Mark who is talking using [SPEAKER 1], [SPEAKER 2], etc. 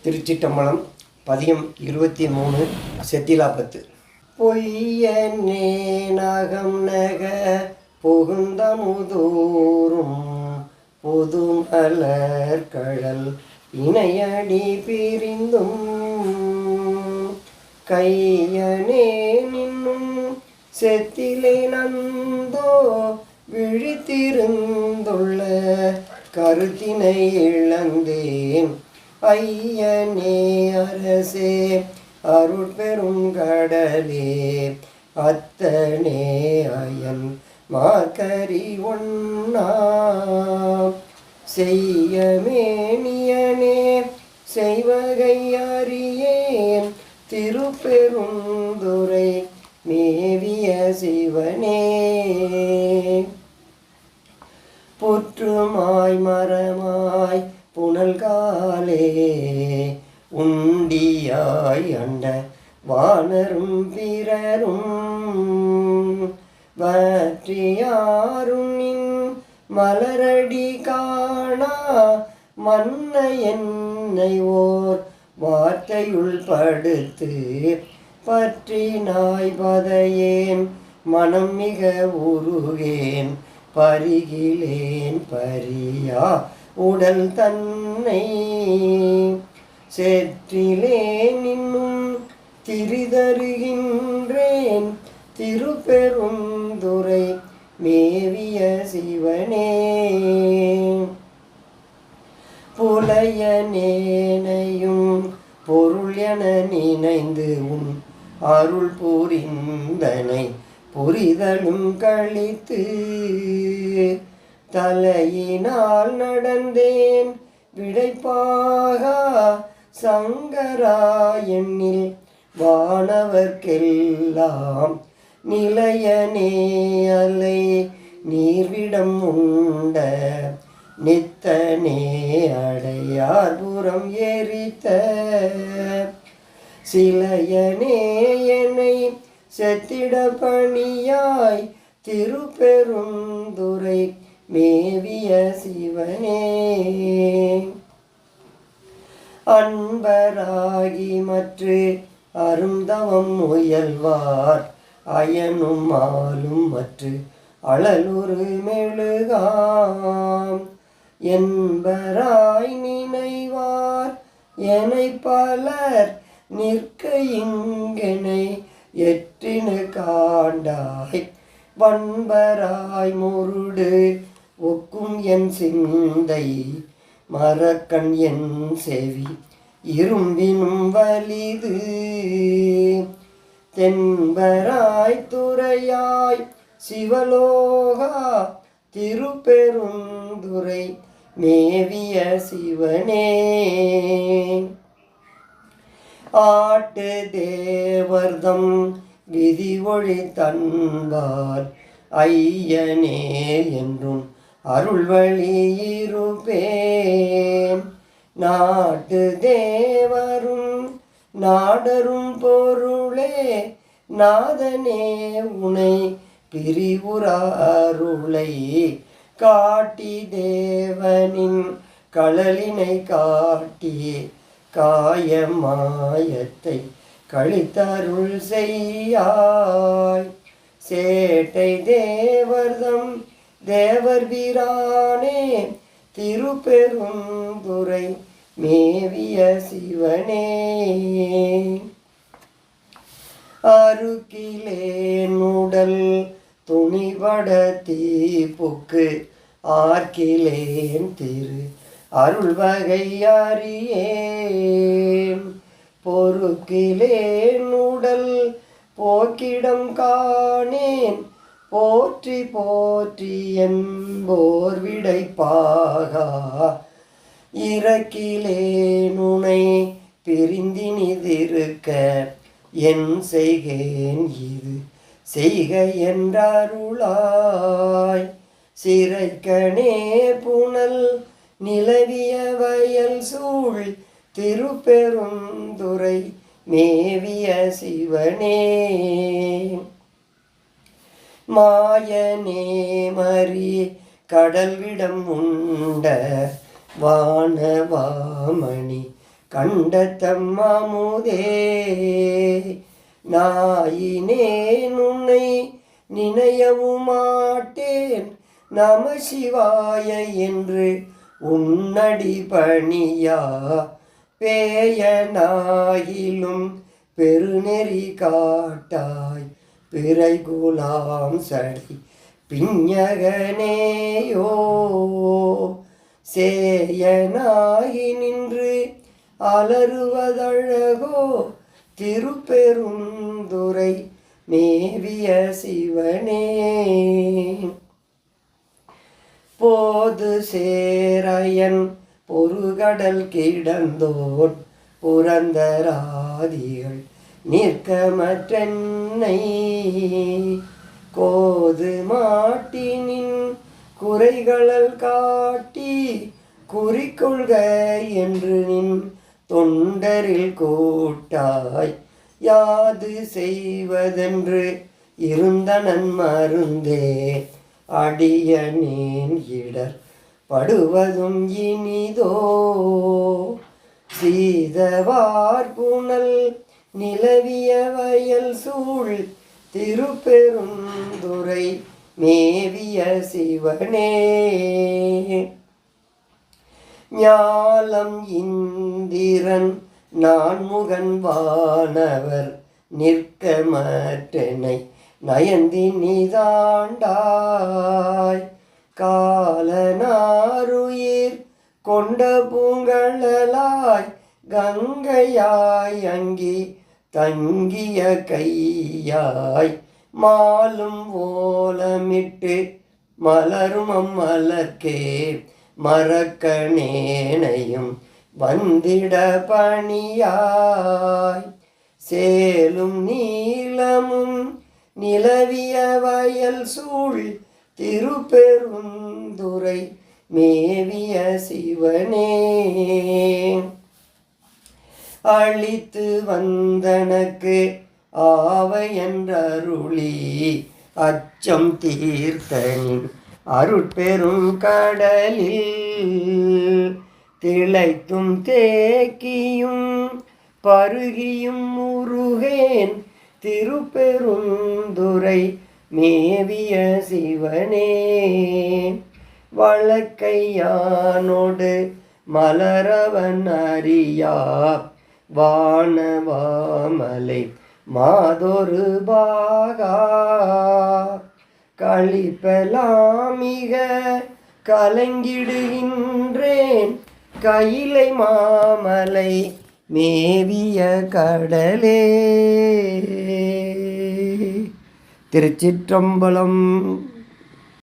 [SPEAKER 1] திருச்சிட்டம்பலம் பதியம் 23 செத்திலாபத்து. பொய்யனே நகம் நக புகுந்தமுதூரும் பொதுமலர் கழல் இணையடி பிரிந்தும் கையனே நின்னும் செத்திலே நந்தோ விழித்திருந்துள்ள கருத்தினை இழந்தேன் ஐயனே அரசே அருட்பெரும் கடலே அத்தனே அயன் மாக்கரி ஒன்னா செய்யமேனியனே செய்வகை அறியேன் திருப்பெருந்துறை மேவிய சிவனே புற்றுமாய் மரமாய் புனல்காலே உண்டியாய் அண்ட வானரும் பிறரும் வற்றியாருண்ணின் மலரடி காணா மன்ன என்னை ஓர் வார்த்தையுள் படுத்து பற்றினாய் பதையேன் மனம் மிக உருகேன் பரிகிலேன் பரியா உடல் தன்னை சேற்றிலே நின்னும் திரிதருகின்றேன் திருப்பெருந்துறை மேவிய சிவனே புலையனேனையும் பொருள் என நினைந்து உன் அருள் புரிந்தனை புரிதலும் கழித்து தலையினால் நடந்தேன் விடைப்பாக சங்கரா எண்ணில் வானவர்க்கெல்லாம் நிலையனே அலை நீர்விடம் உண்ட நித்தனே அடையார்புறம் எரித்த சிலையனே என்னை செத்திட பணியாய் திருப்பெருந்துறை மேவிய சிவனே அன்பராகி மற்று அருந்தவம் முயல்வார் அயனும் ஆளும் மற்று அழலுறு மெழுகாம் என்பராய் நினைவார் எனை பலர் நிற்க இங்கனை எற்றினு காண்டாய் வன்பராய் முருடு ஒக்கும் என் சிந்தை மரக்கண் என் செவி இரும்பினும் வலிது தென்பராய் துறையாய் சிவலோகா திருப்பெருந்துறை மேவிய சிவனே ஆட்டு தேவர்தம் விதி ஒழி தன்பால் ஐயனே என்றும் அருள் வழி இருப்பேன் நாட்டு தேவரும் நாடரும் பொருளே நாதனே உனை பிரிவுறாருளை காட்டி தேவனின் களலினை காட்டி காயமாயத்தை கழித்தருள் செய்யாய் சேட்டை தேவர்தம் தேவர் வீரானே திருப்பெருந்துறை மேவிய சிவனே அருக்கிலேன் உடல் துணிபட தீப்புக்கு ஆர்க்கிலேன் திரு அருள் வகை அறியேன் பொறுக்கிலேன் உடல் போக்கிடம் காணேன் போற்றி போற்றி என்போர் விடைப்பாகா இறக்கிலேன் உனை பிரிந்தினிதிருக்க என் செய்கேன் இது செய்க என்றருளாய் சிறைக்கணே புனல் நிலவிய வயல் சூழ் திருப்பெருந்துறை மேவிய சிவனே மாயனே மறி கடல்விடம் உண்ட வானவாமணி கண்டத்தம் அமுதே. நாயினேன் உன்னை நினையவும் மாட்டேன், நம சிவாய என்று உன்னடி பணியா. பேயனாயிலும் பெருநெறி காட்டாய், பிறை குலாம் சடி பிஞகனேயோ. சேயனாகி நின்று அலறுவதழகோ, திருப்பெருந்துறை மேவிய சிவனே. போது சேரையன் பொருகடல் கிடந்தோன், புரந்தராதிகள் நிற்கமற்றென்னை. கோது மாட்டினின் குறைகளல் காட்டி, குறிக்கொள்க என்று நின் தொண்டரில் கூட்டாய். யாது செய்வதென்று இருந்தனன் மருந்தே, அடியனேன் இடர் படுவதும் இனிதோ. சீதவார் புனல் நிலவிய வயல் சூழ், திருப்பெருந்துறை மேவிய சிவனே. ஞாலம் இந்திரன் நான்முகன் வானவர் நிற்கமற்றெனை நயந்தி நீதாண்டாய். காலனாருயிர் கொண்ட பூங்கழலாய், கங்கையாய் அங்கி தங்கிய கையாய். மாலும் ஓலமிட்டு மலரும் அம்மலர்க்கே, மரக்கணேனையும் வந்திட பணியாய். சேலும் நீளமும் நிலவிய வயல் சூழ், திருப்பெருந்துறை மேவிய சிவனே. அழித்து வந்தனக்கு ஆவை என்றருளி, அச்சம் தீர்த்தனின் அருட்பெரும் கடலில். திளைத்தும் தேக்கியும் பருகியும் முருகேன், திருப்பெருந்துறை மேவிய சிவனே. வழக்கையானோடு மலரவன் அறியா, வானவாமலை மாதொரு பாகா. களிப்பலாமிக கலங்கிடுகின்றேன், கையிலை மாமலை மேவிய கடலே. திருச்சிற்றம்பலம்.